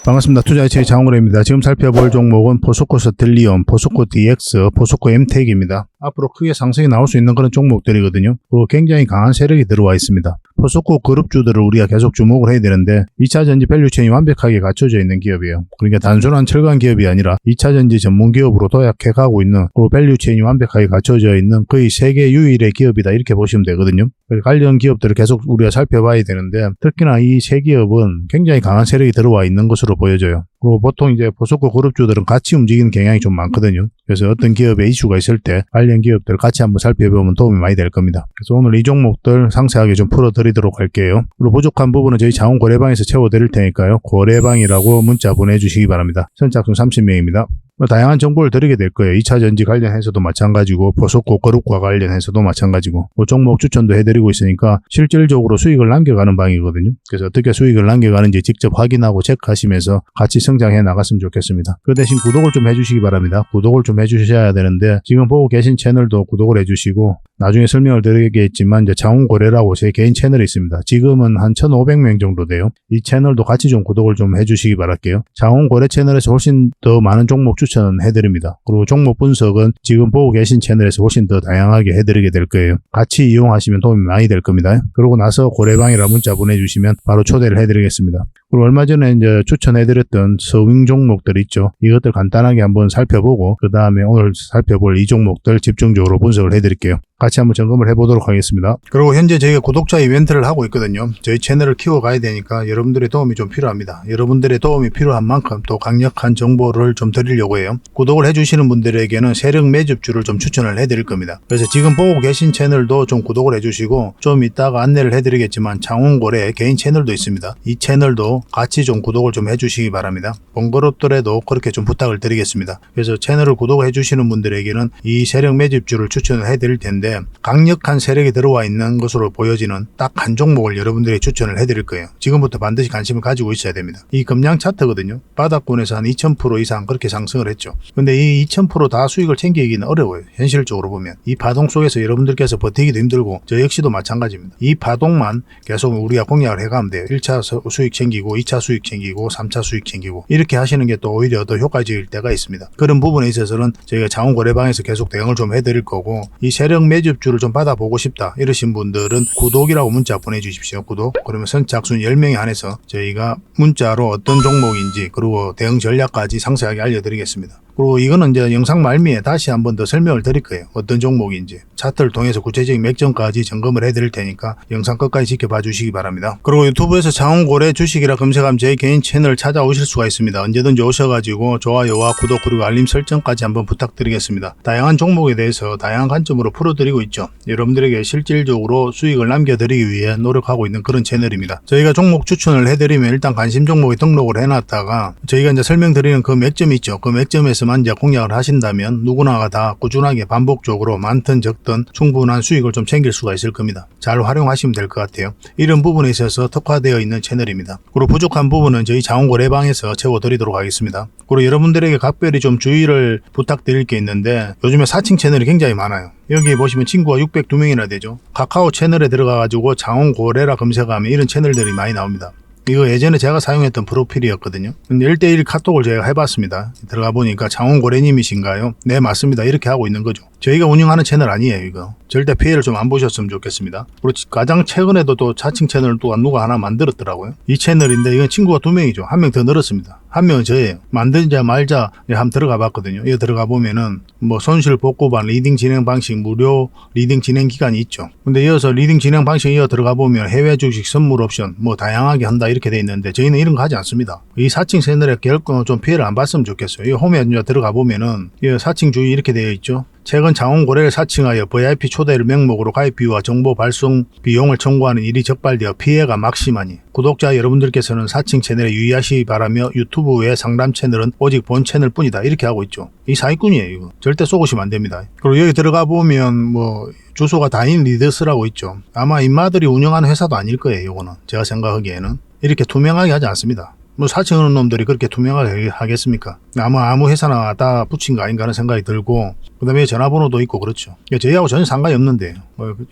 반갑습니다. 투자의 장훈래입니다. 지금 살펴볼 종목은 포스코 스텔리온, 포스코 DX, 포스코 엠텍입니다. 앞으로 크게 상승이 나올 수 있는 그런 종목들이거든요. 그리고 굉장히 강한 세력이 들어와 있습니다. 포스코 그룹주들을 우리가 계속 주목을 해야 되는데 2차전지 밸류체인이 완벽하게 갖춰져 있는 기업이에요. 그러니까 단순한 철강 기업이 아니라 2차전지 전문 기업으로 도약해 가고 있는, 그리고 밸류체인이 완벽하게 갖춰져 있는 거의 세계 유일의 기업이다, 이렇게 보시면 되거든요. 관련 기업들을 계속 우리가 살펴봐야 되는데, 특히나 이 세 기업은 굉장히 강한 세력이 들어와 있는 것으로 보여져요. 그리고 보통 이제 포스코 그룹주들은 같이 움직이는 경향이 좀 많거든요. 그래서 어떤 기업에 이슈가 있을 때 관련 기업들을 같이 한번 살펴보면 도움이 많이 될 겁니다. 그래서 오늘 이 종목들 상세하게 좀 풀어드리도록 할게요. 그리고 부족한 부분은 저희 자원 거래방에서 채워드릴 테니까요. 거래방이라고 문자 보내주시기 바랍니다. 선착순 30명입니다. 다양한 정보를 드리게 될 거예요. 2차전지 관련해서도 마찬가지고, 포스코 그룹과 관련해서도 마찬가지고, 종목 추천도 해드리고 있으니까 실질적으로 수익을 남겨가는 방이거든요. 그래서 어떻게 수익을 남겨가는지 직접 확인하고 체크하시면서 같이 성장해 나갔으면 좋겠습니다. 그 대신 구독을 좀 해주시기 바랍니다. 구독을 좀 해주셔야 되는데, 지금 보고 계신 채널도 구독을 해주시고, 나중에 설명을 드리겠지만 이제 자원거래라고 제 개인 채널이 있습니다. 지금은 한 1,500명 정도 돼요. 이 채널도 같이 좀 구독을 좀 해주시기 바랄게요. 자원거래 채널에서 훨씬 더 많은 종목 추천 해드립니다. 그리고 종목 분석은 지금 보고 계신 채널에서 훨씬 더 다양하게 해드리게 될 거예요. 같이 이용하시면 도움이 많이 될 겁니다. 그러고 나서 고래방이라 문자 보내주시면 바로 초대를 해드리겠습니다. 그리고 얼마 전에 이제 추천해드렸던 서윙 종목들 있죠. 이것들 간단하게 한번 살펴보고, 그 다음에 오늘 살펴볼 이 종목들 집중적으로 분석을 해드릴게요. 같이 한번 점검을 해보도록 하겠습니다. 그리고 현재 저희가 구독자 이벤트를 하고 있거든요. 저희 채널을 키워가야 되니까 여러분들의 도움이 좀 필요합니다. 여러분들의 도움이 필요한 만큼 또 강력한 정보를 좀 드리려고 해요. 구독을 해주시는 분들에게는 세력 매집주를 좀 추천을 해드릴 겁니다. 그래서 지금 보고 계신 채널도 좀 구독을 해주시고, 좀 이따가 안내를 해드리겠지만 장원거래 개인 채널도 있습니다. 이 채널도 같이 좀 구독을 좀 해주시기 바랍니다. 번거롭더라도 그렇게 좀 부탁을 드리겠습니다. 그래서 채널을 구독해 주시는 분들에게는 이 세력 매집주를 추천을 해드릴 텐데, 강력한 세력이 들어와 있는 것으로 보여지는 딱 한 종목을 여러분들이 추천을 해드릴 거예요. 지금부터 반드시 관심을 가지고 있어야 됩니다. 이 금량 차트거든요. 바닥권에서 한 2000% 이상 그렇게 상승을 했죠. 근데 이 2000% 다 수익을 챙기기는 어려워요. 현실적으로 보면 이 파동 속에서 여러분들께서 버티기도 힘들고, 저 역시도 마찬가지입니다. 이 파동만 계속 우리가 공략을 해가면 돼요. 1차 수익 챙기고, 2차 수익 챙기고, 3차 수익 챙기고, 이렇게 하시는 게 또 오히려 더 효과적일 때가 있습니다. 그런 부분에 있어서는 저희가 자원거래방에서 계속 대응을 좀 해드릴 거고, 이 세력 매집주를 좀 받아보고 싶다 이러신 분들은 구독이라고 문자 보내주십시오. 구독. 그러면 선착순 10명에 한해서 저희가 문자로 어떤 종목인지, 그리고 대응 전략까지 상세하게 알려드리겠습니다. 그리고 이거는 이제 영상 말미에 다시 한번 더 설명을 드릴 거예요. 어떤 종목인지 차트를 통해서 구체적인 맥점까지 점검을 해드릴 테니까 영상 끝까지 지켜봐 주시기 바랍니다. 그리고 유튜브에서 자원거래 주식이라 검색하면 제 개인 채널 찾아오실 수가 있습니다. 언제든지 오셔가지고 좋아요와 구독 그리고 알림 설정까지 한번 부탁드리겠습니다. 다양한 종목에 대해서 다양한 관점으로 풀어드리고 있죠. 여러분들에게 실질적으로 수익을 남겨드리기 위해 노력하고 있는 그런 채널입니다. 저희가 종목 추천을 해드리면 일단 관심 종목에 등록을 해놨다가 저희가 이제 설명드리는 그 맥점이 있죠. 그 맥점에서 이제 공략을 하신다면 누구나가 다 꾸준하게 반복적으로 많든 적든 충분한 수익을 좀 챙길 수가 있을 겁니다. 잘 활용하시면 될 것 같아요. 이런 부분에 있어서 특화되어 있는 채널입니다. 그리고 부족한 부분은 저희 자원거래방에서 채워드리도록 하겠습니다. 그리고 여러분들에게 각별히 좀 주의를 부탁드릴 게 있는데, 요즘에 사칭 채널이 굉장히 많아요. 여기 보시면 친구가 602명이나 되죠. 카카오 채널에 들어가가지고 자원거래라 검색하면 이런 채널들이 많이 나옵니다. 이거 예전에 제가 사용했던 프로필이었거든요. 근데 1대1 카톡을 제가 해봤습니다. 들어가 보니까 장원고래님이신가요? 네, 맞습니다. 이렇게 하고 있는 거죠. 저희가 운영하는 채널 아니에요, 이거. 절대 피해를 좀 안 보셨으면 좋겠습니다. 그리고 가장 최근에도 또 자칭 채널을 또 누가 하나 만들었더라고요. 이 채널인데 이건 친구가 2명이죠. 1명 더 늘었습니다. 1명은 저예요. 만들자 말자 한번 들어가 봤거든요. 이거 들어가 보면은 뭐 손실 복구반 리딩 진행 방식 무료 리딩 진행 기간이 있죠. 근데 이어서 리딩 진행 방식 이어 들어가 보면 해외 주식 선물 옵션 뭐 다양하게 한다 이렇게 돼 있는데, 저희는 이런 거 하지 않습니다. 이 사칭 채널에 결코 좀 피해를 안 봤으면 좋겠어요. 이 홈에 들어가 보면은 이 사칭 주의 이렇게 되어 있죠. 최근 자원거래를 사칭하여 VIP 초대를 명목으로 가입비와 정보 발송 비용을 청구하는 일이 적발되어 피해가 막심하니 구독자 여러분들께서는 사칭 채널에 유의하시기 바라며 유튜브 외 상담 채널은 오직 본 채널 뿐이다 이렇게 하고 있죠. 이 사기꾼이에요. 이거 절대 쏘고시면 안 됩니다. 그리고 여기 들어가 보면 뭐 주소가 다인 리더스라고 있죠. 아마 인마들이 운영하는 회사도 아닐 거예요. 이거는 제가 생각하기에는 이렇게 투명하게 하지 않습니다. 뭐 사채하는 놈들이 그렇게 투명하게 하겠습니까? 아무 회사나 다 붙인 거 아닌가 하는 생각이 들고, 그 다음에 전화번호도 있고 그렇죠. 저희하고 전혀 상관이 없는데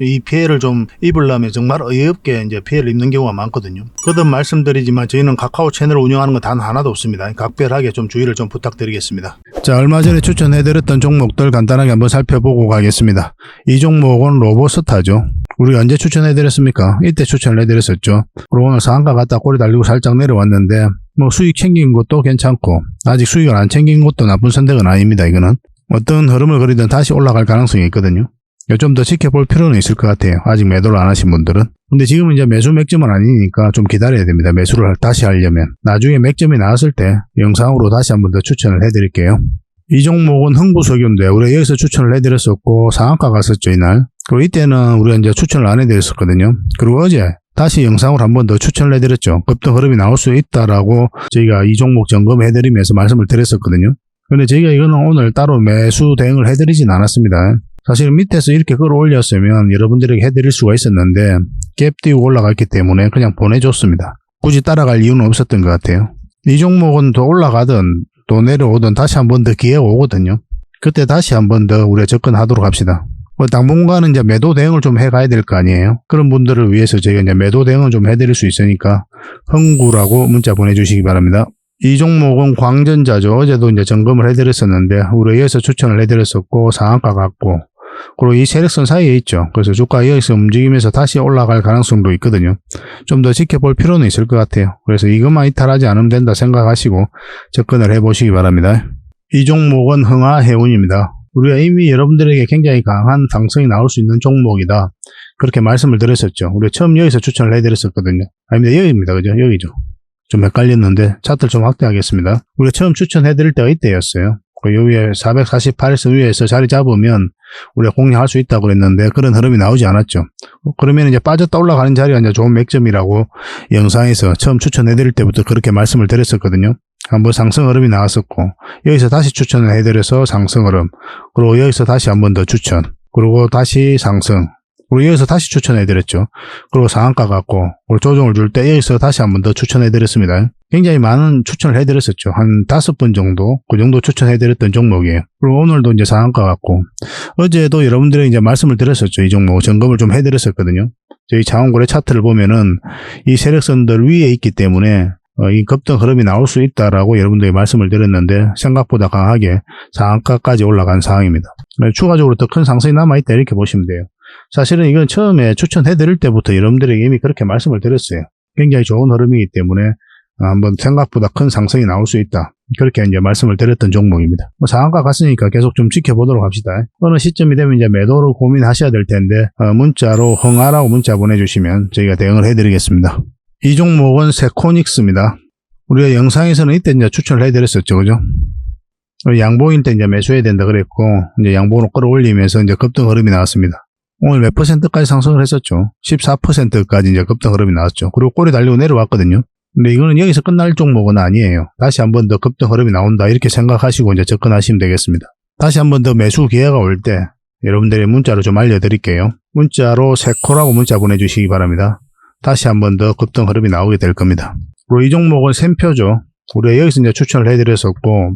이 피해를 좀 입으려면 정말 어이없게 이제 피해를 입는 경우가 많거든요. 거듭 말씀드리지만 저희는 카카오 채널을 운영하는 건 단 하나도 없습니다. 각별하게 좀 주의를 좀 부탁드리겠습니다. 자, 얼마 전에 추천해드렸던 종목들 간단하게 한번 살펴보고 가겠습니다. 이 종목은 로보스타죠. 우리가 언제 추천해드렸습니까? 이때 추천을 해드렸었죠. 그리고 오늘 상한가 갔다 꼬리 달리고 살짝 내려왔는데 뭐 수익 챙긴 것도 괜찮고 아직 수익을 안 챙긴 것도 나쁜 선택은 아닙니다. 이거는 어떤 흐름을 그리든 다시 올라갈 가능성이 있거든요. 좀 더 지켜볼 필요는 있을 것 같아요. 아직 매도를 안 하신 분들은. 근데 지금은 이제 매수 맥점은 아니니까 좀 기다려야 됩니다. 매수를 다시 하려면. 나중에 맥점이 나왔을 때 영상으로 다시 한번 더 추천을 해드릴게요. 이 종목은 흥부석유인데 우리가 여기서 추천을 해드렸었고 상한가 갔었죠, 이날. 그리고 이때는 우리가 이제 추천을 안 해드렸었거든요. 그리고 어제 다시 영상으로 한 번 더 추천을 해드렸죠. 급등 흐름이 나올 수 있다라고 저희가 이 종목 점검해드리면서 말씀을 드렸었거든요. 근데 저희가 이거는 오늘 따로 매수 대응을 해드리진 않았습니다. 사실 밑에서 이렇게 끌어올렸으면 여러분들에게 해드릴 수가 있었는데 갭 띄우고 올라갔기 때문에 그냥 보내줬습니다. 굳이 따라갈 이유는 없었던 것 같아요. 이 종목은 더 올라가든 또 내려오든 다시 한 번 더 기회가 오거든요. 그때 다시 한 번 더 우리가 접근하도록 합시다. 당분간은 이제 매도 대응을 좀 해가야 될 거 아니에요. 그런 분들을 위해서 저희가 이제 매도 대응을 좀 해드릴 수 있으니까 흥구라고 문자 보내주시기 바랍니다. 이 종목은 광전자죠. 어제도 이제 점검을 해드렸었는데 우리 여기서 추천을 해드렸었고 상한가 갔고 그리고 이 세력선 사이에 있죠. 그래서 주가 여기서 움직이면서 다시 올라갈 가능성도 있거든요. 좀 더 지켜볼 필요는 있을 것 같아요. 그래서 이것만 이탈하지 않으면 된다 생각하시고 접근을 해보시기 바랍니다. 이 종목은 흥하해운입니다. 우리가 이미 여러분들에게 굉장히 강한 상승이 나올 수 있는 종목이다. 그렇게 말씀을 드렸었죠. 우리가 처음 여기서 추천을 해드렸었거든요. 아닙니다. 여기입니다. 그죠? 여기죠. 좀 헷갈렸는데 차트를 좀 확대하겠습니다. 우리가 처음 추천해드릴 때가 이때였어요. 요 위에 448에서 위에서 자리 잡으면 우리가 공략할 수 있다고 그랬는데 그런 흐름이 나오지 않았죠. 그러면 이제 빠졌다 올라가는 자리가 이제 좋은 맥점이라고 영상에서 처음 추천해드릴 때부터 그렇게 말씀을 드렸었거든요. 한번 상승 흐름이 나왔었고 여기서 다시 추천을 해드려서 상승 흐름, 그리고 여기서 다시 한 번 더 추천, 그리고 다시 상승, 그리고 여기서 다시 추천해드렸죠. 그리고 상한가 갖고 우리 조정을 줄 때 여기서 다시 한 번 더 추천해드렸습니다. 굉장히 많은 추천을 해드렸었죠. 한 5번 정도, 그 정도 추천해드렸던 종목이에요. 그리고 오늘도 이제 상한가 갖고 어제도 여러분들에게 이제 말씀을 드렸었죠. 이 종목 점검을 좀 해드렸었거든요. 저희 자원거래 차트를 보면은 이 세력선들 위에 있기 때문에 이 급등 흐름이 나올 수 있다라고 여러분들이 말씀을 드렸는데 생각보다 강하게 상한가까지 올라간 상황입니다. 추가적으로 더 큰 상승이 남아있다 이렇게 보시면 돼요. 사실은 이건 처음에 추천해드릴 때부터 여러분들에게 이미 그렇게 말씀을 드렸어요. 굉장히 좋은 흐름이기 때문에 한번 생각보다 큰 상승이 나올 수 있다. 그렇게 이제 말씀을 드렸던 종목입니다. 상한가 갔으니까 계속 좀 지켜보도록 합시다. 어느 시점이 되면 이제 매도를 고민하셔야 될 텐데 문자로 흥하라고 문자 보내주시면 저희가 대응을 해드리겠습니다. 이 종목은 세코닉스입니다. 우리가 영상에서는 이때 이제 추천을 해드렸었죠, 그죠? 양봉일 때 이제 매수해야 된다 그랬고 이제 양봉으로 끌어올리면서 이제 급등 흐름이 나왔습니다. 오늘 몇 %까지 상승을 했었죠. 14%까지 이제 급등 흐름이 나왔죠. 그리고 꼬리 달리고 내려왔거든요. 근데 이거는 여기서 끝날 종목은 아니에요. 다시 한 번 더 급등 흐름이 나온다 이렇게 생각하시고 이제 접근하시면 되겠습니다. 다시 한 번 더 매수 기회가 올 때 여러분들이 문자로 좀 알려드릴게요. 문자로 세코라고 문자 보내주시기 바랍니다. 다시 한 번 더 급등 흐름이 나오게 될 겁니다. 그리고 이 종목은 샘표죠. 우리가 여기서 이제 추천을 해드렸었고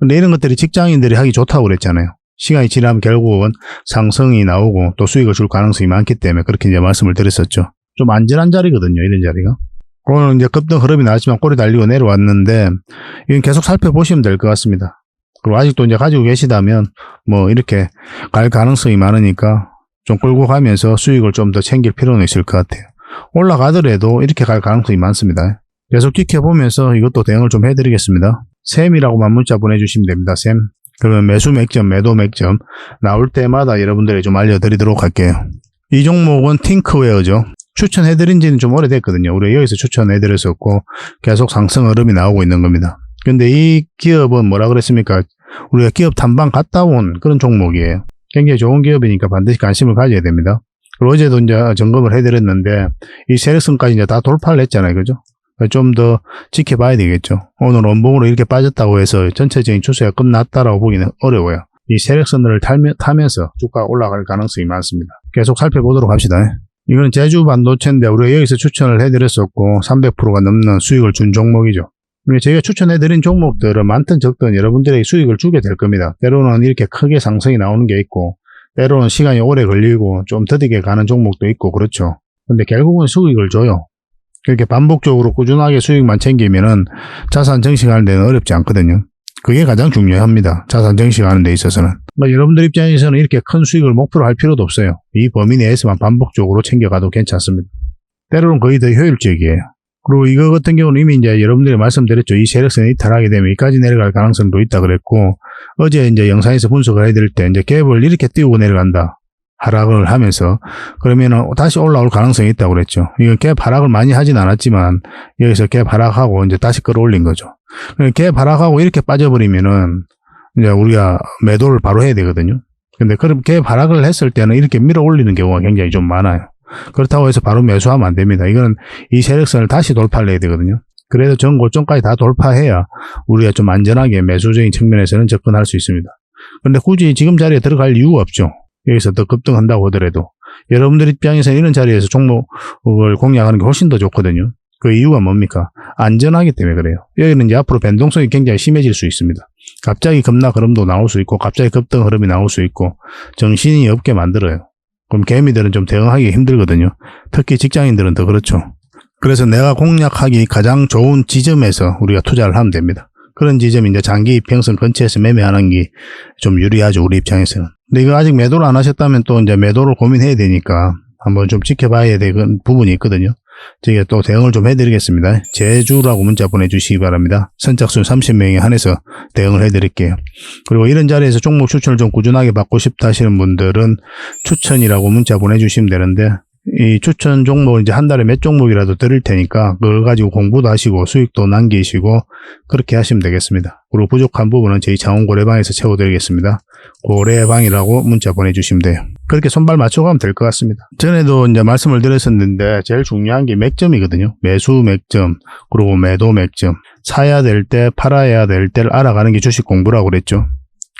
근데 이런 것들이 직장인들이 하기 좋다고 그랬잖아요. 시간이 지나면 결국은 상승이 나오고 또 수익을 줄 가능성이 많기 때문에 그렇게 이제 말씀을 드렸었죠. 좀 안전한 자리거든요, 이런 자리가. 오늘 이제 급등 흐름이 나왔지만 꼬리 달리고 내려왔는데 이건 계속 살펴보시면 될 것 같습니다. 그리고 아직도 이제 가지고 계시다면 뭐 이렇게 갈 가능성이 많으니까 좀 끌고 가면서 수익을 좀 더 챙길 필요는 있을 것 같아요. 올라가더라도 이렇게 갈 가능성이 많습니다. 계속 지켜보면서 이것도 대응을 좀 해드리겠습니다. 샘이라고만 문자 보내주시면 됩니다. 샘. 그러면 매수 맥점, 매도 맥점 나올 때마다 여러분들이 좀 알려드리도록 할게요. 이 종목은 팅크웨어죠. 추천해드린 지는 좀 오래됐거든요. 우리 여기서 추천해드렸었고 계속 상승 흐름이 나오고 있는 겁니다. 근데 이 기업은 뭐라 그랬습니까? 우리가 기업 탐방 갔다 온 그런 종목이에요. 굉장히 좋은 기업이니까 반드시 관심을 가져야 됩니다. 그리고 어제도 이제 점검을 해드렸는데 이 세력선까지 이제 다 돌파를 했잖아요. 그죠? 좀 더 지켜봐야 되겠죠. 오늘 원봉으로 이렇게 빠졌다고 해서 전체적인 추세가 끝났다라고 보기는 어려워요. 이 세력선을 타면서 주가가 올라갈 가능성이 많습니다. 계속 살펴보도록 합시다. 이건 제주 반도체인데 우리가 여기서 추천을 해드렸었고 300%가 넘는 수익을 준 종목이죠. 저희가 추천해드린 종목들은 많든 적든 여러분들에게 수익을 주게 될 겁니다. 때로는 이렇게 크게 상승이 나오는 게 있고, 때로는 시간이 오래 걸리고 좀 더디게 가는 종목도 있고 그렇죠. 근데 결국은 수익을 줘요. 그렇게 반복적으로 꾸준하게 수익만 챙기면은 자산 증식하는 데는 어렵지 않거든요. 그게 가장 중요합니다. 자산 증식하는 데 있어서는. 여러분들 입장에서는 이렇게 큰 수익을 목표로 할 필요도 없어요. 이 범위 내에서만 반복적으로 챙겨가도 괜찮습니다. 때로는 거의 더 효율적이에요. 그리고 이거 같은 경우는 이미 이제 여러분들이 말씀드렸죠. 이 세력선이 이탈하게 되면 여기까지 내려갈 가능성도 있다 그랬고, 어제 이제 영상에서 분석을 해드릴 때 이제 갭을 이렇게 띄우고 내려간다. 하락을 하면서 그러면은 다시 올라올 가능성이 있다고 그랬죠. 이건 갭 하락을 많이 하진 않았지만 여기서 갭 하락하고 이제 다시 끌어올린 거죠. 갭 하락하고 이렇게 빠져버리면은 이제 우리가 매도를 바로 해야 되거든요. 근데 그럼 갭 하락을 했을 때는 이렇게 밀어 올리는 경우가 굉장히 좀 많아요. 그렇다고 해서 바로 매수하면 안 됩니다. 이거는 이 세력선을 다시 돌파를 해야 되거든요. 그래도 전 고점까지 다 돌파해야 우리가 좀 안전하게 매수적인 측면에서는 접근할 수 있습니다. 근데 굳이 지금 자리에 들어갈 이유가 없죠. 여기서 더 급등한다고 하더라도 여러분들 입장에서는 이런 자리에서 종목을 공략하는 게 훨씬 더 좋거든요. 그 이유가 뭡니까? 안전하기 때문에 그래요. 여기는 이제 앞으로 변동성이 굉장히 심해질 수 있습니다. 갑자기 급락 흐름도 나올 수 있고 갑자기 급등 흐름이 나올 수 있고 정신이 없게 만들어요. 그럼 개미들은 좀 대응하기 힘들거든요. 특히 직장인들은 더 그렇죠. 그래서 내가 공략하기 가장 좋은 지점에서 우리가 투자를 하면 됩니다. 그런 지점이 이제 장기 이평선 근처에서 매매하는 게 좀 유리하죠, 우리 입장에서는. 근데 이거 아직 매도를 안 하셨다면 또 이제 매도를 고민해야 되니까 한번 좀 지켜봐야 되는 부분이 있거든요. 저희가 또 대응을 좀 해드리겠습니다. 제주라고 문자 보내주시기 바랍니다. 선착순 30명에 한해서 대응을 해드릴게요. 그리고 이런 자리에서 종목 추천을 좀 꾸준하게 받고 싶다 하시는 분들은 추천이라고 문자 보내주시면 되는데, 이 추천 종목 이제 한 달에 몇 종목이라도 드릴 테니까 그걸 가지고 공부도 하시고 수익도 남기시고 그렇게 하시면 되겠습니다. 그리고 부족한 부분은 저희 창원고래방에서 채워드리겠습니다. 고래방이라고 문자 보내주시면 돼요. 그렇게 손발 맞춰가면 될 것 같습니다. 전에도 이제 말씀을 드렸었는데 제일 중요한 게 맥점이거든요. 매수 맥점, 그리고 매도 맥점. 사야 될 때, 팔아야 될 때를 알아가는 게 주식 공부라고 그랬죠.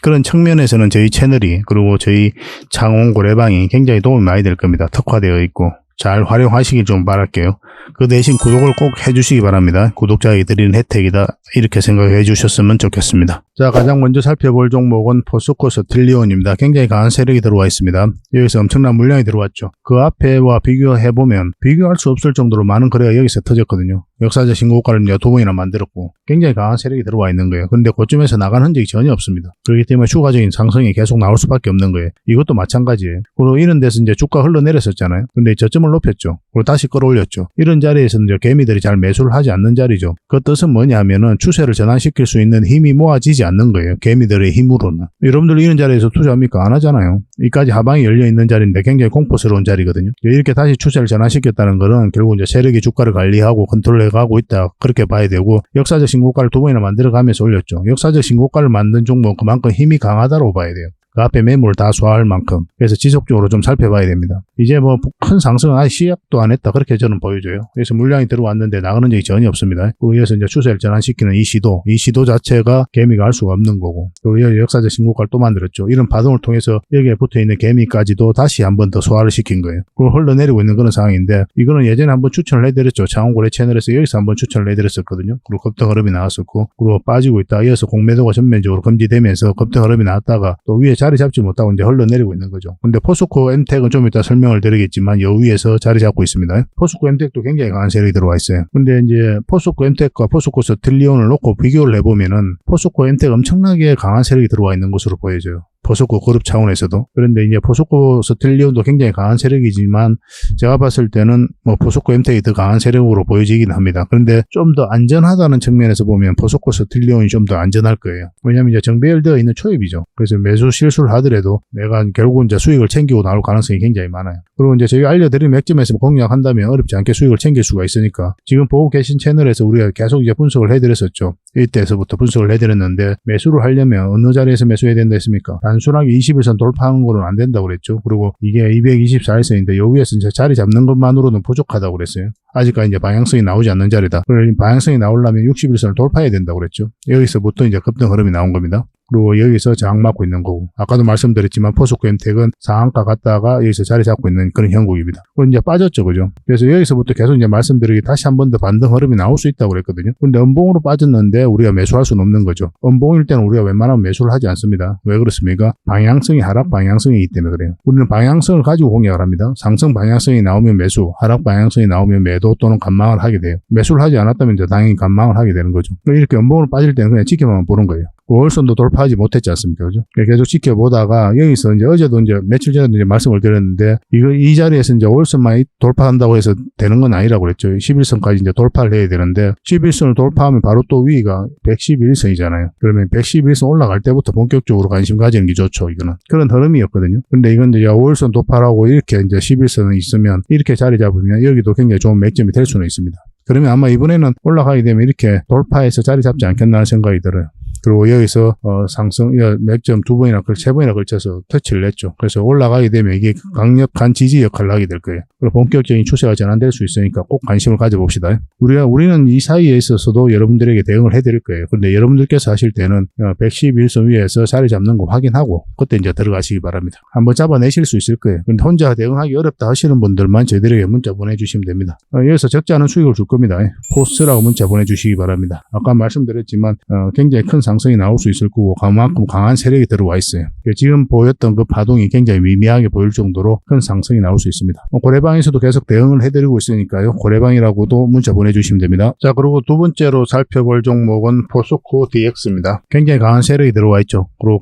그런 측면에서는 저희 채널이, 그리고 저희 창원고래방이 굉장히 도움이 많이 될 겁니다. 특화되어 있고 잘 활용하시길 좀 바랄게요. 그 대신 구독을 꼭 해주시기 바랍니다. 구독자에게 드리는 혜택이다, 이렇게 생각해 주셨으면 좋겠습니다. 자, 가장 먼저 살펴볼 종목은 포스코 스틸리온입니다. 굉장히 강한 세력이 들어와 있습니다. 여기서 엄청난 물량이 들어왔죠. 그 앞에와 비교해보면 비교할 수 없을 정도로 많은 거래가 여기서 터졌거든요. 역사적 신고가를 이제 2번이나 만들었고 굉장히 강한 세력이 들어와 있는 거예요. 그런데 고점에서 나간 흔적이 전혀 없습니다. 그렇기 때문에 추가적인 상승이 계속 나올 수밖에 없는 거예요. 이것도 마찬가지예요. 그리고 이런 데서 이제 주가 흘러내렸었잖아요. 근데 저점을 높였죠. 그리고 다시 끌어올렸죠. 이런 자리에서는 이제 개미들이 잘 매수를 하지 않는 자리죠. 그 뜻은 뭐냐면은 추세를 전환시킬 수 있는 힘이 모아지지 않는 거예요. 개미들의 힘으로는. 여러분들 이런 자리에서 투자합니까? 안 하잖아요. 이까지 하방이 열려 있는 자리인데 굉장히 공포스러운 자리거든요. 이렇게 다시 추세를 전환시켰다는 거는 결국 이제 세력이 주가를 관리하고 컨트롤해 가고 있다, 그렇게 봐야 되고, 역사적 신고가를 2번이나 만들어가면서 올렸죠. 역사적 신고가를 만든 종목은 그만큼 힘이 강하다고 봐야 돼요. 그 앞에 매물 다 소화할 만큼. 그래서 지속적으로 좀 살펴봐야 됩니다. 이제 뭐 큰 상승은 아직 시작도 안 했다, 그렇게 저는 보여줘요. 그래서 물량이 들어왔는데 나가는 적이 전혀 없습니다. 그리고 이어서 이제 추세를 전환시키는 이 시도 자체가 개미가 알 수가 없는 거고, 그리고 역사적 신고가를 또 만들었죠. 이런 파동을 통해서 여기에 붙어있는 개미까지도 다시 한 번 더 소화를 시킨 거예요. 그리고 흘러내리고 있는 그런 상황인데, 이거는 예전에 한번 추천을 해드렸죠. 창원고래 채널에서 여기서 한번 추천을 해드렸었거든요. 그리고 급등 흐름이 나왔었고, 그리고 빠지고 있다, 이어서 공매도가 전면적으로 금지되면서 급등 흐름이 나왔다가 또 위에 자리 잡지 못하고 이제 흘러내리고 있는 거죠. 근데 포스코 엠텍은 좀 이따 설명을 드리겠지만 여 위에서 자리 잡고 있습니다. 포스코 엠텍도 굉장히 강한 세력이 들어와 있어요. 근데 이제 포스코 엠텍과 포스코 스틸리온을 놓고 비교를 해보면은 포스코 엠텍 엄청나게 강한 세력이 들어와 있는 것으로 보여져요. 포스코 그룹 차원에서도. 그런데 이제 포스코 스틸리온도 굉장히 강한 세력이지만 제가 봤을 때는 뭐 포스코 엠텍이 더 강한 세력으로 보여지긴 합니다. 그런데 좀 더 안전하다는 측면에서 보면 포스코 스틸리온이 좀 더 안전할 거예요. 왜냐하면 이제 정배열되어 있는 초입이죠. 그래서 매수 실수를 하더라도 내가 결국은 이제 수익을 챙기고 나올 가능성이 굉장히 많아요. 그리고 이제 저희가 알려드린 맥점에서 공략한다면 어렵지 않게 수익을 챙길 수가 있으니까, 지금 보고 계신 채널에서 우리가 계속 이제 분석을 해드렸었죠. 이때에서부터 분석을 해드렸는데, 매수를 하려면 어느 자리에서 매수해야 된다 했습니까? 단순하게 21선 돌파하는 거는 안 된다고 그랬죠. 그리고 이게 224일선인데 요 위에서 이제 자리 잡는 것만으로는 부족하다고 그랬어요. 아직까지 이제 방향성이 나오지 않는 자리다. 그러니 방향성이 나오려면 61선을 돌파해야 된다고 그랬죠. 여기서부터 이제 급등 흐름이 나온 겁니다. 그리고 여기서 저항 맞고 있는 거고, 아까도 말씀드렸지만 포스코 엠텍은 상한가 갔다가 여기서 자리 잡고 있는 그런 형국입니다. 그리고 이제 빠졌죠, 그죠? 그래서 여기서부터 계속 이제 말씀드리기 다시 한 번 더 반등 흐름이 나올 수 있다고 그랬거든요. 근데 음봉으로 빠졌는데 우리가 매수할 수는 없는 거죠. 음봉일 때는 우리가 웬만하면 매수를 하지 않습니다. 왜 그렇습니까? 방향성이 하락 방향성이기 때문에 그래요. 우리는 방향성을 가지고 공략을 합니다. 상승 방향성이 나오면 매수, 하락 방향성이 나오면 매도 또는 관망을 하게 돼요. 매수를 하지 않았다면 이제 당연히 관망을 하게 되는 거죠. 이렇게 음봉으로 빠질 때는 그냥 지켜만 보는 거예요. 월선도 돌파하지 못했지 않습니까? 그죠? 계속 지켜보다가 여기서 이제 어제도 이제 며칠 전에도 이제 말씀을 드렸는데 이 자리에서 이제 월선만 돌파한다고 해서 되는 건 아니라고 그랬죠. 11선까지 이제 돌파를 해야 되는데 11선을 돌파하면 바로 또 위가 111선이잖아요. 그러면 111선 올라갈 때부터 본격적으로 관심 가지는 게 좋죠. 이거는 그런 흐름이었거든요. 근데 이건 이제 월선 돌파라고 이렇게 이제 11선이 있으면 이렇게 자리 잡으면 여기도 굉장히 좋은 맥점이 될 수는 있습니다. 그러면 아마 이번에는 올라가게 되면 이렇게 돌파해서 자리 잡지 않겠나 하는 생각이 들어요. 그리고 여기서 상승 맥점 두 번이나 세 번이나 걸쳐서 터치를 냈죠. 그래서 올라가게 되면 이게 강력한 지지 역할을 하게 될 거예요. 그리고 본격적인 추세가 전환될 수 있으니까 꼭 관심을 가져봅시다. 우리는 이 사이에 있어서도 여러분들에게 대응을 해드릴 거예요. 근데 여러분들께서 하실 때는 111선 위에서 자리 잡는 거 확인하고 그때 이제 들어가시기 바랍니다. 한번 잡아내실 수 있을 거예요. 근데 혼자 대응하기 어렵다 하시는 분들만 저희들에게 문자 보내주시면 됩니다. 여기서 적지 않은 수익을 줄 겁니다. 포스라고 문자 보내주시기 바랍니다. 아까 말씀드렸지만 굉장히 큰 상승이 나올 수 있을 거고 그만큼 강한 세력이 들어와 있어요. 지금 보였던 그 파동이 굉장히 미미하게 보일 정도로 큰 상승이 나올 수 있습니다. 고래방에서도 계속 대응을 해드리고 있으니까요. 고래방이라고도 문자 보내주시면 됩니다. 자, 그리고 두 번째로 살펴볼 종목은 포스코 DX입니다. 굉장히 강한 세력이 들어와 있죠. 그리고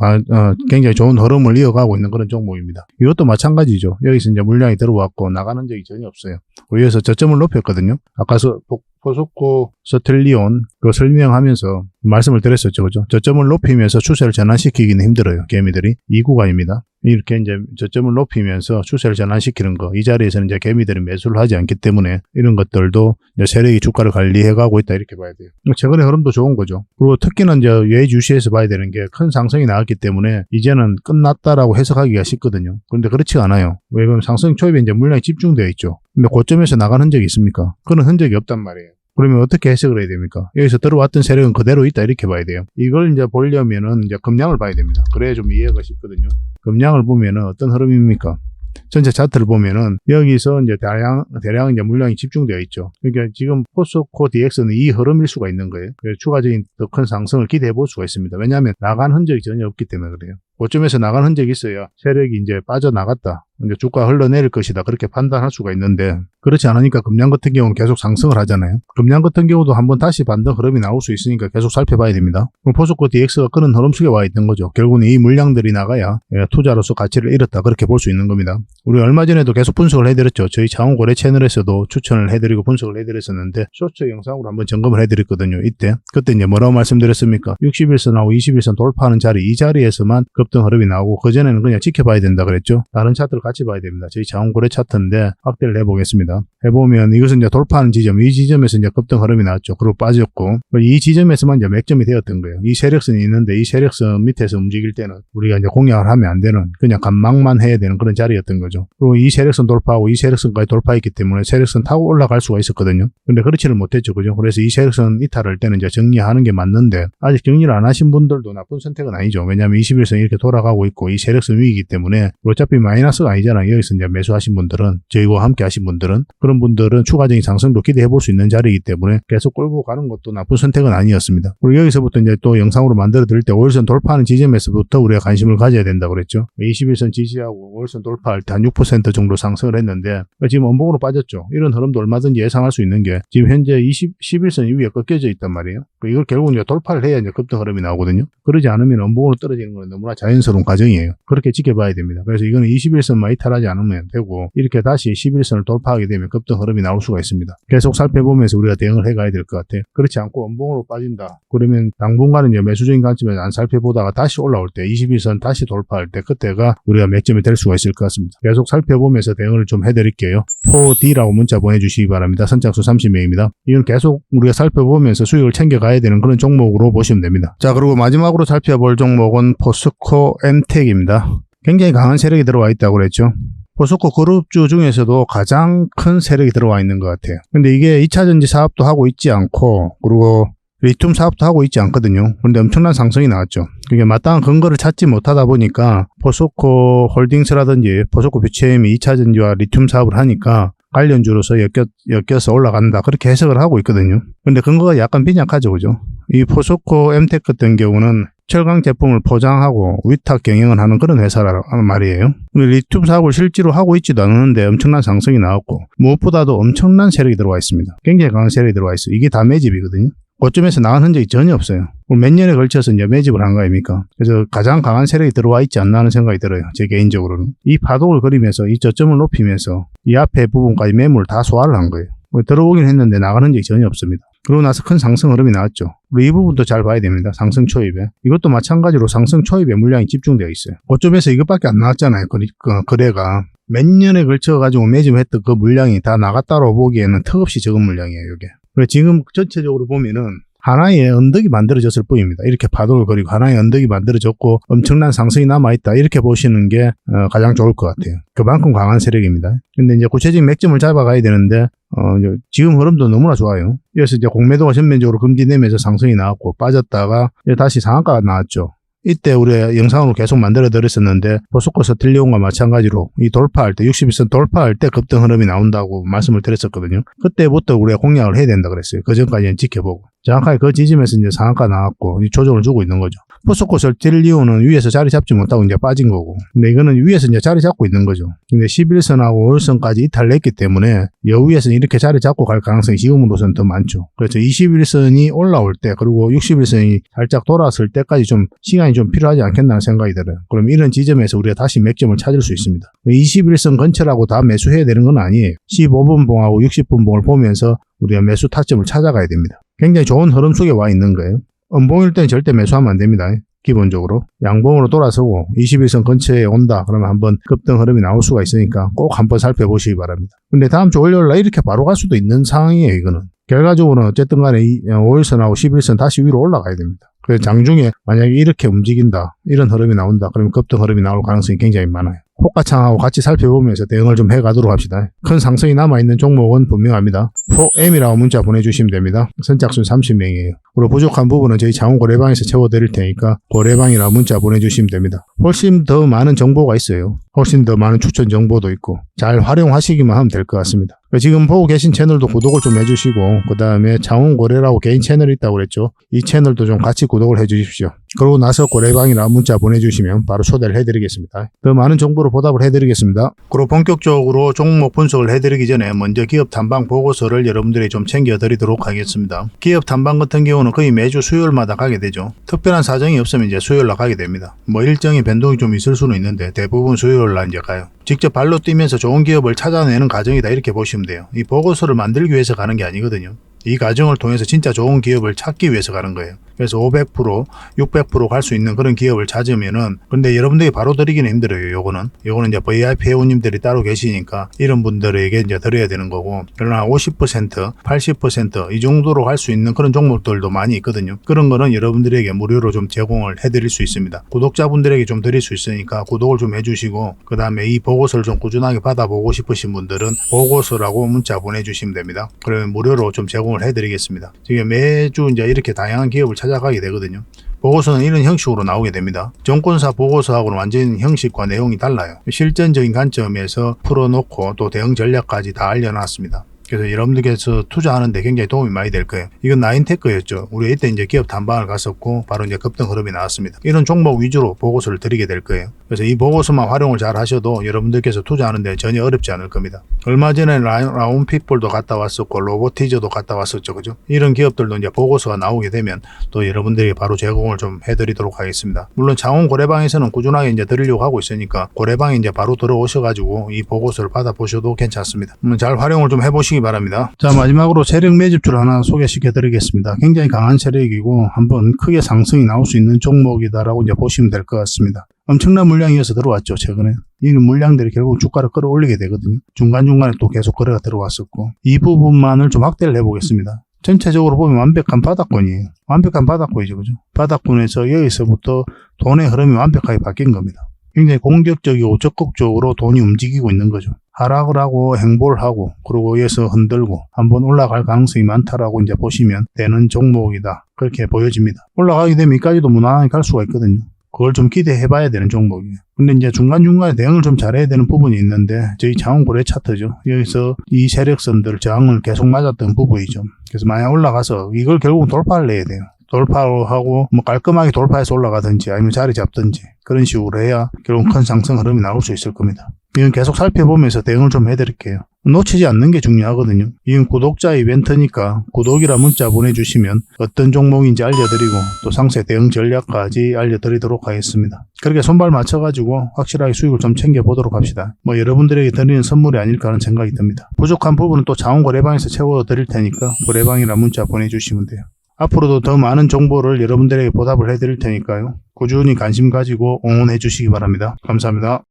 굉장히 좋은 흐름을 이어가고 있는 그런 종목입니다. 이것도 마찬가지죠. 여기서 이제 물량이 들어왔고 나가는 적이 전혀 없어요. 여기서 저점을 높였거든요. 아까 포스코 스텔리온 그 설명하면서 말씀을 드렸었죠. 그죠? 저점을 높이면서 추세를 전환시키기는 힘들어요. 개미들이. 이 구간입니다. 이렇게 이제 저점을 높이면서 추세를 전환시키는 거. 이 자리에서는 이제 개미들이 매수를 하지 않기 때문에 이런 것들도 이제 세력이 주가를 관리해가고 있다 이렇게 봐야 돼요. 최근의 흐름도 좋은 거죠. 그리고 특히는 이제 예주시에서 봐야 되는 게 큰 상승이 나왔기 때문에 이제는 끝났다라고 해석하기가 쉽거든요. 그런데 그렇지가 않아요. 왜냐면 상승 초입에 이제 물량이 집중되어 있죠. 근데 고점에서 나간 흔적이 있습니까? 그런 흔적이 없단 말이에요. 그러면 어떻게 해석을 해야 됩니까? 여기서 들어왔던 세력은 그대로 있다 이렇게 봐야 돼요. 이걸 이제 보려면은 이제 금량을 봐야 됩니다. 그래야 좀 이해가 쉽거든요. 금량을 보면은 어떤 흐름입니까? 전체 차트를 보면은 여기서 이제 대량 이제 물량이 집중되어 있죠. 그러니까 지금 포스코 DX는 이 흐름일 수가 있는 거예요. 그래서 추가적인 더 큰 상승을 기대해 볼 수가 있습니다. 왜냐하면 나간 흔적이 전혀 없기 때문에 그래요. 고점에서 나간 흔적이 있어야 세력이 이제 빠져나갔다. 이제 주가 흘러내릴 것이다. 그렇게 판단할 수가 있는데 그렇지 않으니까 금량 같은 경우는 계속 상승을 하잖아요. 금량 같은 경우도 한번 다시 반등 흐름이 나올 수 있으니까 계속 살펴봐야 됩니다. 그럼 포스코 DX가 그런 흐름 속에 와 있는 거죠. 결국은 이 물량들이 나가야 투자로서 가치를 잃었다. 그렇게 볼 수 있는 겁니다. 우리 얼마 전에도 계속 분석을 해드렸죠. 저희 장원고래 채널에서도 추천을 해드리고 분석을 해드렸었는데 쇼츠 영상으로 한번 점검을 해드렸거든요. 그때 이제 뭐라고 말씀드렸습니까? 61선하고 21선 돌파하는 자리, 이 자리에서만 급등 흐름이 나오고 그전에는 그냥 지켜봐야 된다 그랬죠. 다른 차트를 같이 봐야 됩니다. 저희 장원고래 차트인데 확대를 해보겠습니다. 해보면 이것은 이제 돌파하는 지점, 이 지점에서 이제 급등 흐름이 나왔죠. 그리고 빠졌고 이 지점에서만 이제 맥점이 되었던 거예요. 이 세력선이 있는데 이 세력선 밑에서 움직일 때는 우리가 이제 공략을 하면 안 되는 그냥 관망만 해야 되는 그런 자리였던 거죠. 그리고 이 세력선 돌파하고 이 세력선까지 돌파했기 때문에 세력선 타고 올라갈 수가 있었거든요. 근데 그렇지는 못했죠. 그죠? 그래서 이 세력선 이탈할 때는 이제 정리하는 게 맞는데 아직 정리를 안 하신 분들도 나쁜 선택은 아니죠. 왜냐하면 21선 이렇게 돌아가고 있고 이 세력선 위이기 때문에 어차피 마이너스가 아니잖아요. 여기서 이제 매수하신 분들은 저희와 함께 하신 분들은 그런 분들은 추가적인 상승도 기대해 볼 수 있는 자리이기 때문에 계속 끌고 가는 것도 나쁜 선택은 아니었습니다. 그리고 여기서부터 이제 또 영상으로 만들어 드릴 때 월선 돌파하는 지점에서부터 우리가 관심을 가져야 된다고 그랬죠. 21선 지지하고 월선 돌파할 때 한 6% 정도 상승을 했는데 지금 원봉으로 빠졌죠. 이런 흐름도 얼마든지 예상할 수 있는 게 지금 현재 21선 위에 꺾여져 있단 말이에요. 이걸 결국 이제 돌파를 해야 이제 급등 흐름이 나오거든요. 그러지 않으면 원봉으로 떨어지는 건 너무나 자연스러운 과정이에요. 그렇게 지켜봐야 됩니다. 그래서 이거는 21선만 이탈하지 않으면 되고 이렇게 다시 11선을 돌파하게 되면 급등 흐름이 나올 수가 있습니다. 계속 살펴보면서 우리가 대응을 해가야 될 것 같아요. 그렇지 않고 원봉으로 빠진다. 그러면 당분간은 이제 매수적인 관점에서 안 살펴보다가 다시 올라올 때 21선 다시 돌파할 때 그때가 우리가 맥점이 될 수가 있을 것 같습니다. 계속 살펴보면서 대응을 좀 해드릴게요. 4D라고 문자 보내주시기 바랍니다. 선착수 30명입니다. 이건 계속 우리가 살펴보면서 수익을 챙겨가야 되는 그런 종목으로 보시면 됩니다. 자, 그리고 마지막으로 살펴볼 종목은 포스코 엠텍입니다. 굉장히 강한 세력이 들어와 있다고 그랬죠. 포스코 그룹주 중에서도 가장 큰 세력이 들어와 있는 것 같아요. 근데 이게 2차전지 사업도 하고 있지 않고 그리고 리튬 사업도 하고 있지 않거든요. 그런데 엄청난 상승이 나왔죠. 그게 마땅한 근거를 찾지 못하다 보니까 포스코 홀딩스라든지 포스코 뷰체엠이 2차전지와 리튬 사업을 하니까 관련주로서 엮여서 올라간다. 그렇게 해석을 하고 있거든요. 근데 근거가 약간 빈약하죠. 그죠? 이 포스코 엠텍 같은 경우는 철강 제품을 포장하고 위탁 경영을 하는 그런 회사라는 말이에요. 리튬 사업을 실제로 하고 있지도 않는데 엄청난 상승이 나왔고 무엇보다도 엄청난 세력이 들어와 있습니다. 굉장히 강한 세력이 들어와 있어요. 이게 다 매집이거든요. 고점에서 나간 흔적이 전혀 없어요. 몇 년에 걸쳐서 이제 매집을 한 거 아닙니까? 그래서 가장 강한 세력이 들어와 있지 않나 하는 생각이 들어요. 제 개인적으로는. 이 파동을 그리면서 이 저점을 높이면서 이 앞에 부분까지 매물을 다 소화를 한 거예요. 들어오긴 했는데 나가는 흔적이 전혀 없습니다. 그러고 나서 큰 상승 흐름이 나왔죠. 이 부분도 잘 봐야 됩니다. 상승 초입에. 이것도 마찬가지로 상승 초입에 물량이 집중되어 있어요. 고점에서 이것밖에 안 나왔잖아요. 거래가. 몇 년에 걸쳐가지고 매집했던 그 물량이 다 나갔다고 보기에는 턱없이 적은 물량이에요. 이게. 지금 전체적으로 보면은 하나의 언덕이 만들어졌을 뿐입니다. 이렇게 파도를 그리고 하나의 언덕이 만들어졌고 엄청난 상승이 남아있다. 이렇게 보시는 게 가장 좋을 것 같아요. 그만큼 강한 세력입니다. 근데 이제 구체적인 맥점을 잡아가야 되는데 지금 흐름도 너무나 좋아요. 그래서 이제 공매도가 전면적으로 금지되면서 상승이 나왔고 빠졌다가 다시 상한가가 나왔죠. 이때 우리가 영상으로 계속 만들어 드렸었는데 포스코 스틸리온과 마찬가지로 이 돌파할 때 61선 돌파할 때 급등 흐름이 나온다고 말씀을 드렸었거든요. 그때부터 우리가 공략을 해야 된다 그랬어요. 그 전까지는 지켜보고 정확하게 그 지점에서 이제 상한가 나왔고 조정을 주고 있는 거죠. 포스코 스틸리온은 위에서 자리 잡지 못하고 이제 빠진 거고 근데 이거는 위에서 이제 자리 잡고 있는 거죠. 근데 11선하고 5일선까지 이탈을 했기 때문에 여위에서는 이렇게 자리 잡고 갈 가능성이 지금으로서는 더 많죠. 그래서 21선이 올라올 때 그리고 61선이 살짝 돌아왔을 때까지 좀 시간이 좀 필요하지 않겠나 생각이 들어요. 그럼 이런 지점에서 우리가 다시 맥점을 찾을 수 있습니다. 21선 근처라고 다 매수해야 되는 건 아니에요. 15분봉하고 60분봉을 보면서 우리가 매수 타점을 찾아가야 됩니다. 굉장히 좋은 흐름 속에 와 있는 거예요. 음봉일 때는 절대 매수하면 안 됩니다. 기본적으로 양봉으로 돌아서고 21선 근처에 온다 그러면 한번 급등 흐름이 나올 수가 있으니까 꼭 한번 살펴보시기 바랍니다. 근데 다음 주 월요일날 이렇게 바로 갈 수도 있는 상황이에요. 이거는 결과적으로는 어쨌든 간에 5일선하고 11선 다시 위로 올라가야 됩니다. 그래서 장중에 만약에 이렇게 움직인다 이런 흐름이 나온다 그러면 급등 흐름이 나올 가능성이 굉장히 많아요. 호가창하고 같이 살펴보면서 대응을 좀 해가도록 합시다. 큰 상승이 남아있는 종목은 분명합니다. 4M이라고 문자 보내주시면 됩니다. 선착순 30명이에요. 그리고 부족한 부분은 저희 장원 고래방에서 채워드릴 테니까 고래방이라고 문자 보내주시면 됩니다. 훨씬 더 많은 정보가 있어요. 훨씬 더 많은 추천 정보도 있고 잘 활용하시기만 하면 될 것 같습니다. 지금 보고 계신 채널도 구독을 좀 해주시고 그 다음에 장원고래라고 개인 채널이 있다고 그랬죠. 이 채널도 좀 같이 구독을 해주십시오. 그러고 나서 고래방이라 문자 보내주시면 바로 초대를 해드리겠습니다. 더 많은 정보로 보답을 해드리겠습니다. 그리고 본격적으로 종목 분석을 해드리기 전에 먼저 기업 탐방 보고서를 여러분들이 좀 챙겨드리도록 하겠습니다. 기업 탐방 같은 경우는 거의 매주 수요일마다 가게 되죠. 특별한 사정이 없으면 이제 수요일날 가게 됩니다. 뭐 일정이 변동이 좀 있을 수는 있는데 대부분 수요일날 이제 가요. 직접 발로 뛰면서 좋은 기업을 찾아내는 과정이다 이렇게 보시면 돼요. 이 보고서를 만들기 위해서 가는 게 아니거든요. 이 과정을 통해서 진짜 좋은 기업을 찾기 위해서 가는 거예요. 그래서 500%, 600% 갈 수 있는 그런 기업을 찾으면은 근데 여러분들이 바로 드리기는 힘들어요. 요거는 이제 VIP 회원님들이 따로 계시니까 이런 분들에게 이제 드려야 되는 거고 그러나 50%, 80% 이 정도로 갈 수 있는 그런 종목들도 많이 있거든요. 그런 거는 여러분들에게 무료로 좀 제공을 해드릴 수 있습니다. 구독자분들에게 좀 드릴 수 있으니까 구독을 좀 해주시고 그 다음에 이 보고서를 좀 꾸준하게 받아보고 싶으신 분들은 보고서라고 문자 보내주시면 됩니다. 그러면 무료로 좀 제공을 해드리겠습니다. 지금 매주 이제 이렇게 다양한 기업을 찾아가게 되거든요. 보고서는 이런 형식으로 나오게 됩니다. 정권사 보고서하고는 완전 형식과 내용이 달라요. 실전적인 관점에서 풀어놓고 또 대응 전략까지 다 알려놨습니다. 그래서 여러분들께서 투자하는데 굉장히 도움이 많이 될 거예요. 이건 나인테크였죠. 우리 이때 이제 기업 탐방을 갔었고 바로 이제 급등 흐름이 나왔습니다. 이런 종목 위주로 보고서를 드리게 될 거예요. 그래서 이 보고서만 활용을 잘 하셔도 여러분들께서 투자하는데 전혀 어렵지 않을 겁니다. 얼마 전에 라운픽볼도 갔다 왔었고 로보티저도 갔다 왔었죠. 그죠? 이런 기업들도 이제 보고서가 나오게 되면 또 여러분들이 바로 제공을 좀 해드리도록 하겠습니다. 물론 장원 고래방에서는 꾸준하게 이제 드리려고 하고 있으니까 고래방에 이제 바로 들어오셔가지고 이 보고서를 받아보셔도 괜찮습니다. 잘 활용을 좀 해보시기 바랍니다. 자, 마지막으로 세력 매집주를 하나 소개시켜 드리겠습니다. 굉장히 강한 세력이고 한번 크게 상승이 나올 수 있는 종목이다라고 이제 보시면 될 것 같습니다. 엄청난 물량이어서 들어왔죠. 최근에 이 물량들이 결국 주가를 끌어올리게 되거든요. 중간중간에 또 계속 거래가 들어왔었고 이 부분만을 좀 확대를 해보겠습니다. 전체적으로 보면 완벽한 바닥권이에요. 완벽한 바닥권이죠. 그죠? 바닥권에서 여기서부터 돈의 흐름이 완벽하게 바뀐 겁니다. 굉장히 공격적이고 적극적으로 돈이 움직이고 있는 거죠. 하락을 하고 행보를 하고 그리고 여기서 흔들고 한번 올라갈 가능성이 많다라고 이제 보시면 되는 종목이다. 그렇게 보여집니다. 올라가게 되면 이까지도 무난하게 갈 수가 있거든요. 그걸 좀 기대해 봐야 되는 종목이에요. 근데 이제 중간중간에 대응을 좀 잘해야 되는 부분이 있는데 저희 장원 고래 차트죠. 여기서 이 세력선들 저항을 계속 맞았던 부분이죠. 그래서 만약 올라가서 이걸 결국은 돌파를 해야 돼요. 돌파하고 뭐 깔끔하게 돌파해서 올라가든지 아니면 자리 잡든지 그런 식으로 해야 결국 큰 상승 흐름이 나올 수 있을 겁니다. 이건 계속 살펴보면서 대응을 좀 해드릴게요. 놓치지 않는 게 중요하거든요. 이건 구독자 이벤트니까 구독이라 문자 보내주시면 어떤 종목인지 알려드리고 또 상세 대응 전략까지 알려드리도록 하겠습니다. 그렇게 손발 맞춰가지고 확실하게 수익을 좀 챙겨보도록 합시다. 뭐 여러분들에게 드리는 선물이 아닐까 하는 생각이 듭니다. 부족한 부분은 또 자원 거래방에서 채워드릴 테니까 거래방이라 문자 보내주시면 돼요. 앞으로도 더 많은 정보를 여러분들에게 보답을 해드릴 테니까요. 꾸준히 관심 가지고 응원해 주시기 바랍니다. 감사합니다.